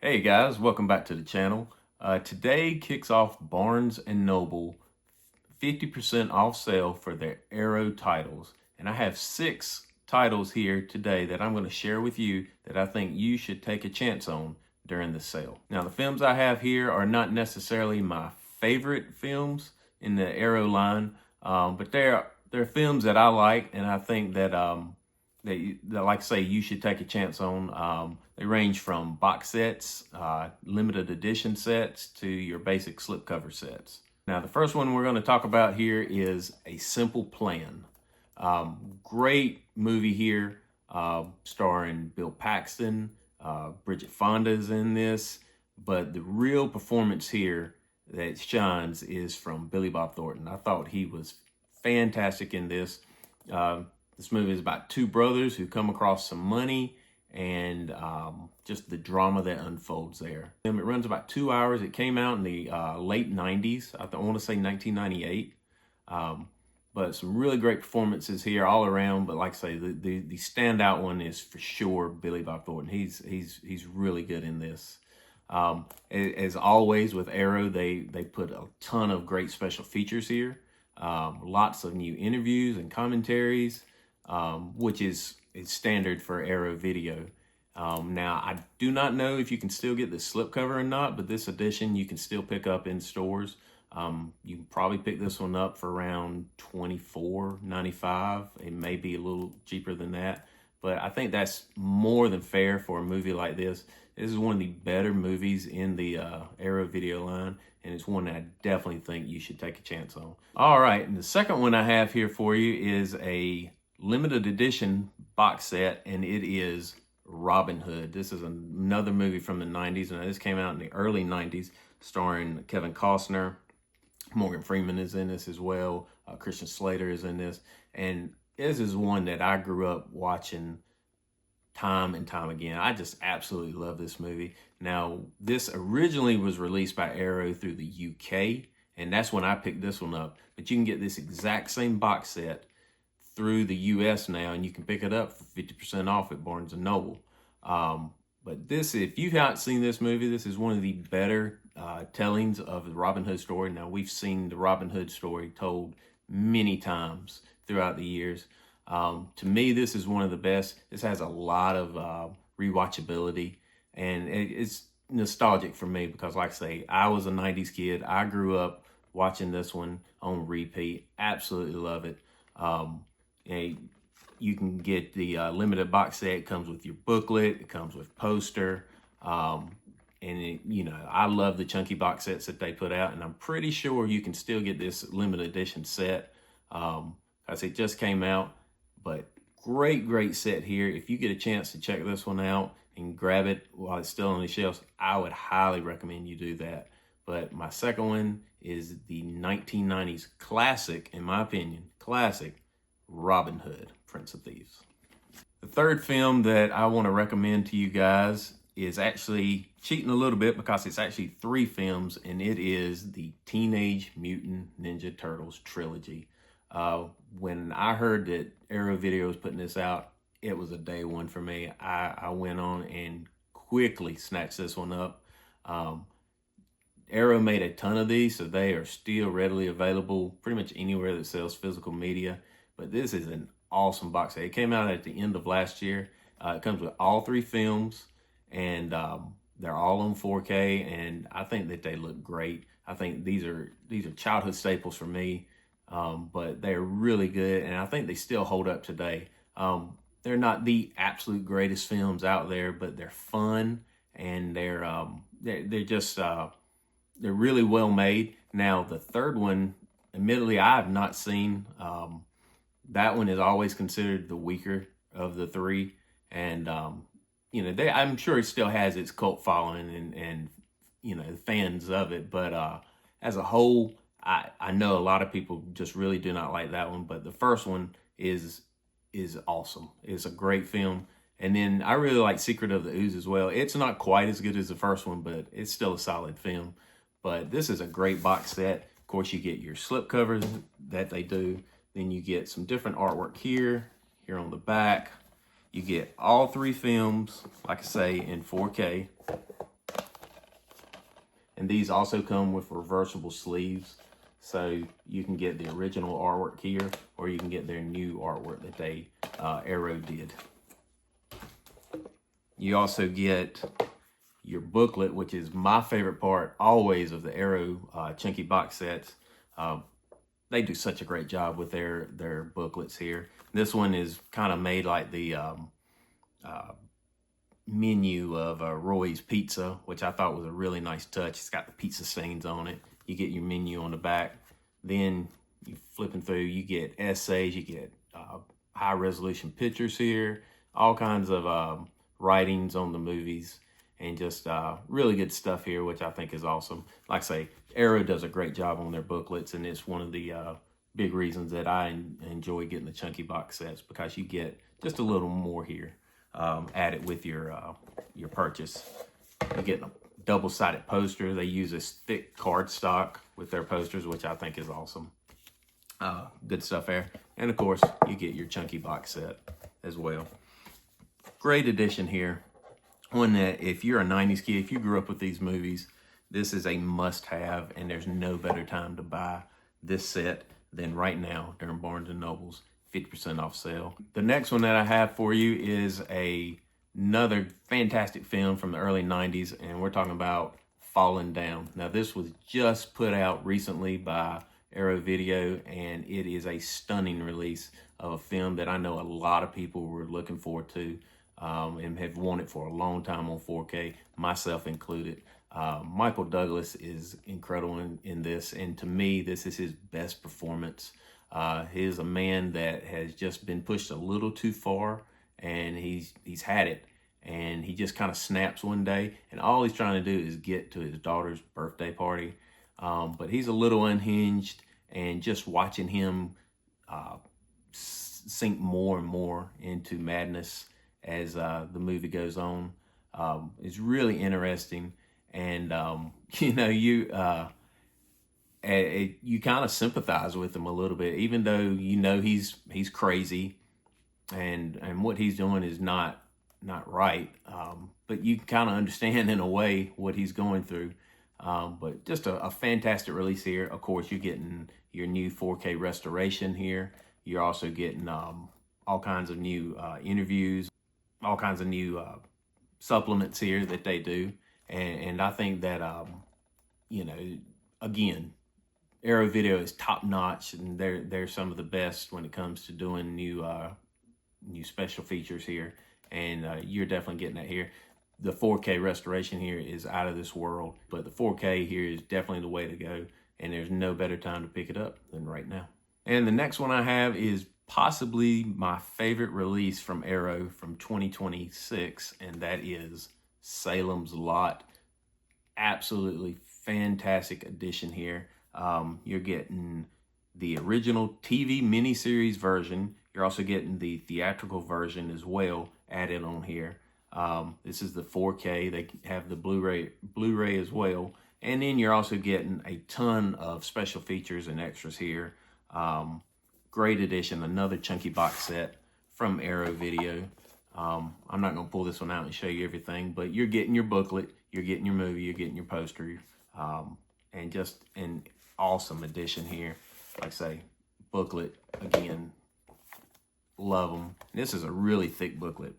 Hey guys, welcome back to the channel. Today kicks off Barnes & Noble 50% off sale for their Arrow titles. And I have 6 titles here today that I'm going to share with you that I think you should take a chance on during the sale. Now the films I have here are not necessarily my favorite films in the Arrow line, but they're films that I like and I think that that, like I say, you should take a chance on. They range from box sets, limited edition sets, to your basic slipcover sets. Now, the first one we're going to talk about here is A Simple Plan. Great movie here, starring Bill Paxton. Bridget Fonda is in this, but the real performance here that shines is from Billy Bob Thornton. I thought he was fantastic in this. This movie is about 2 brothers who come across some money and just the drama that unfolds there. It runs about 2 hours. It came out in the late 90s. I want to say 1998. But some really great performances here all around. But like I say, the standout one is for sure Billy Bob Thornton. He's really good in this. As always with Arrow, they put a ton of great special features here. Lots of new interviews and commentaries. Which is standard for Arrow Video. Now, I do not know if you can still get the slipcover or not, but this edition you can still pick up in stores. You can probably pick this one up for around $24.95. It may be a little cheaper than that, but I think that's more than fair for a movie like this. This is one of the better movies in the Arrow Video line, and it's one that I definitely think you should take a chance on. All right, and the second one I have here for you is a limited edition box set, and it is Robin Hood. This is another movie from the 90s, and this came out in the early 90s, starring Kevin Costner. Morgan Freeman is in this as well. Christian Slater is in this, and this is one that I grew up watching time and time again. I just absolutely love this movie. Now, this originally was released by Arrow through the UK, and that's when I picked this one up. But you can get this exact same box set through the US now, and you can pick it up for 50% off at Barnes & Noble. But this, if you haven't seen this movie, this is one of the better tellings of the Robin Hood story. Now, we've seen the Robin Hood story told many times throughout the years. To me, this is one of the best. This has a lot of rewatchability, and it's nostalgic for me because, like I say, I was a 90s kid. I grew up watching this one on repeat. Absolutely love it. You can get the limited box set. It comes with your booklet. It comes with poster. And I love the chunky box sets that they put out, and I'm pretty sure you can still get this limited edition set. Because it just came out, but great set here. If you get a chance to check this one out and grab it while it's still on the shelves, I would highly recommend you do that. But my second one is the 1990s classic, in my opinion, classic Robin Hood, Prince of Thieves. The third film that I want to recommend to you guys is actually cheating a little bit because it's actually 3 films, and it is the Teenage Mutant Ninja Turtles trilogy. When I heard that Arrow Video was putting this out, it was a day one for me. I went on and quickly snatched this one up. Arrow made a ton of these, so they are still readily available pretty much anywhere that sells physical media. But this is an awesome box set. It came out at the end of last year. It comes with all 3 films, and they're all on 4K, and I think that they look great. I think these are childhood staples for me, but they're really good, and I think they still hold up today. They're not the absolute greatest films out there, but they're fun, and they're just they're really well made. Now, the third one, admittedly, I have not seen. That one is always considered the weaker of the 3, and I'm sure it still has its cult following and fans of it. But as a whole, I know a lot of people just really do not like that one. But the first one is awesome. It's a great film. And then I really like Secret of the Ooze as well. It's not quite as good as the first one, but it's still a solid film. But this is a great box set. Of course, you get your slipcovers that they do. Then you get some different artwork here on the back. You get all 3 films, like I say, in 4K. And these also come with reversible sleeves. So you can get the original artwork here, or you can get their new artwork that they, Arrow did. You also get your booklet, which is my favorite part always of the Arrow chunky box sets. They do such a great job with their booklets here. This one is kind of made like the menu of Roy's Pizza, which I thought was a really nice touch. It's got the pizza stains on it. You get your menu on the back. Then you flipping through, you get essays, you get high resolution pictures here, all kinds of writings on the movies, and just really good stuff here, which I think is awesome. Like I say, Arrow does a great job on their booklets, and it's one of the big reasons that I enjoy getting the chunky box sets, because you get just a little more here added with your purchase. You get a double-sided poster. They use this thick cardstock with their posters, which I think is awesome. Good stuff there. And of course, you get your chunky box set as well. Great addition here. One that if you're a 90s kid, if you grew up with these movies, this is a must-have, and there's no better time to buy this set than right now during Barnes & Noble's 50% off sale. The next one that I have for you is another fantastic film from the early 90s, and we're talking about Falling Down. Now, this was just put out recently by Arrow Video, and it is a stunning release of a film that I know a lot of people were looking forward to and have wanted for a long time on 4K, myself included. Michael Douglas is incredible in this, and to me, this is his best performance. He is a man that has just been pushed a little too far, and he's had it, and he just kind of snaps one day, and all he's trying to do is get to his daughter's birthday party. But he's a little unhinged, and just watching him sink more and more into madness as the movie goes on is really interesting. And you know, you kind of sympathize with him a little bit, even though you know he's crazy, and what he's doing is not right. But you kind of understand in a way what he's going through. But just a fantastic release here. Of course, you're getting your new 4K restoration here. You're also getting all kinds of new interviews, all kinds of new supplements here that they do. And I think that, you know, again, Arrow Video is top notch, and they're some of the best when it comes to doing new special features here. And you're definitely getting that here. The 4K restoration here is out of this world, but the 4K here is definitely the way to go. And there's no better time to pick it up than right now. And the next one I have is possibly my favorite release from Arrow from 2026, and that is Salem's Lot. Absolutely fantastic addition here. You're getting the original TV miniseries version. You're also getting the theatrical version as well added on here. This is the 4K. They have the Blu-ray as well. And then you're also getting a ton of special features and extras here. Great addition, another chunky box set from Arrow Video. I'm not going to pull this one out and show you everything, but you're getting your booklet, you're getting your movie, you're getting your poster, and just an awesome addition here. Like I say, booklet, again, love them. This is a really thick booklet,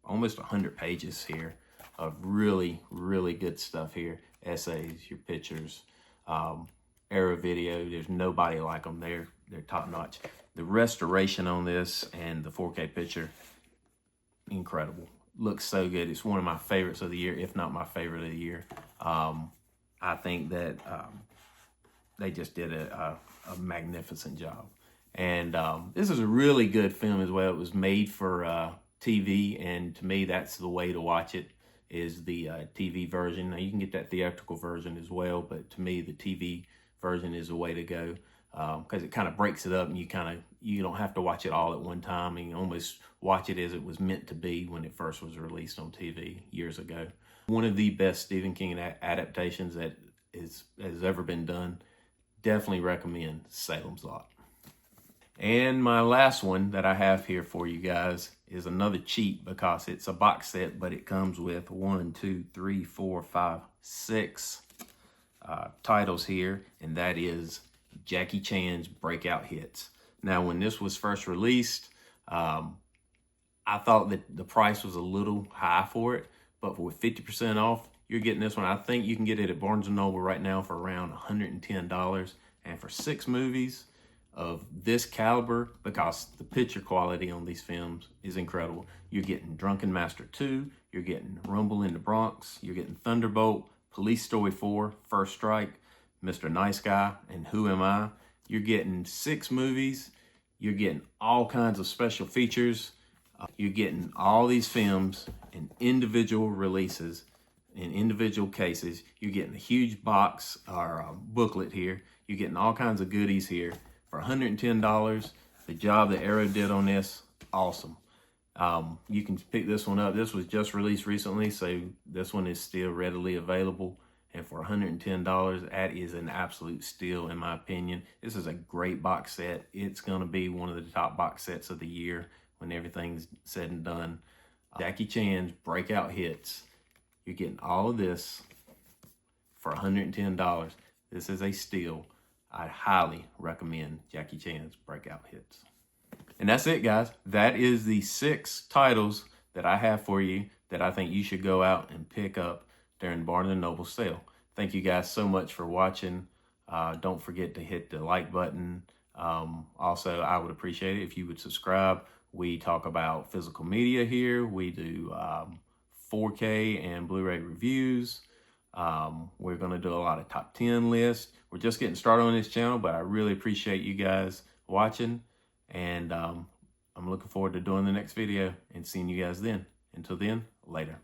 almost 100 pages here of really, really good stuff here. Essays, your pictures, Arrow Video, there's nobody like them. They're top notch. The restoration on this and the 4K picture, incredible. Looks so good. It's one of my favorites of the year, if not my favorite of the year. I think that they just did a magnificent job. And this is a really good film as well. It was made for TV, and to me, that's the way to watch it, is the TV version. Now, you can get that theatrical version as well, but to me, the TV version is the way to go, because it kind of breaks it up, and you don't have to watch it all at one time, and you almost watch it as it was meant to be when it first was released on TV years ago. One of the best Stephen King adaptations that has ever been done. Definitely recommend Salem's Lot. And my last one that I have here for you guys is another cheat because it's a box set, but it comes with 6 titles here, and that is Jackie Chan's Breakout Hits. Now, when this was first released, I thought that the price was a little high for it, but with 50% off, you're getting this one. I think you can get it at Barnes & Noble right now for around $110. And for 6 movies of this caliber, because the picture quality on these films is incredible. You're getting Drunken Master 2, you're getting Rumble in the Bronx, you're getting Thunderbolt, Police Story 4, First Strike, Mr. Nice Guy, and Who Am I? You're getting 6 movies, you're getting all kinds of special features, you're getting all these films in individual releases, in individual cases. You're getting a huge box or booklet here. You're getting all kinds of goodies here for $110. The job that Arrow did on this, awesome. You can pick this one up. This was just released recently, so this one is still readily available. And for $110, that is an absolute steal in my opinion. This is a great box set. It's gonna be one of the top box sets of the year when everything's said and done. Jackie Chan's Breakout Hits. You're getting all of this for $110. This is a steal. I highly recommend Jackie Chan's Breakout Hits. And that's it, guys. That is the 6 titles that I have for you that I think you should go out and pick up during Barnes & Noble sale. Thank you guys so much for watching. Don't forget to hit the like button. Also, I would appreciate it if you would subscribe. We talk about physical media here. We do 4K and Blu-ray reviews. We're going to do a lot of top 10 lists. We're just getting started on this channel, but I really appreciate you guys watching. And I'm looking forward to doing the next video and seeing you guys then. Until then, later.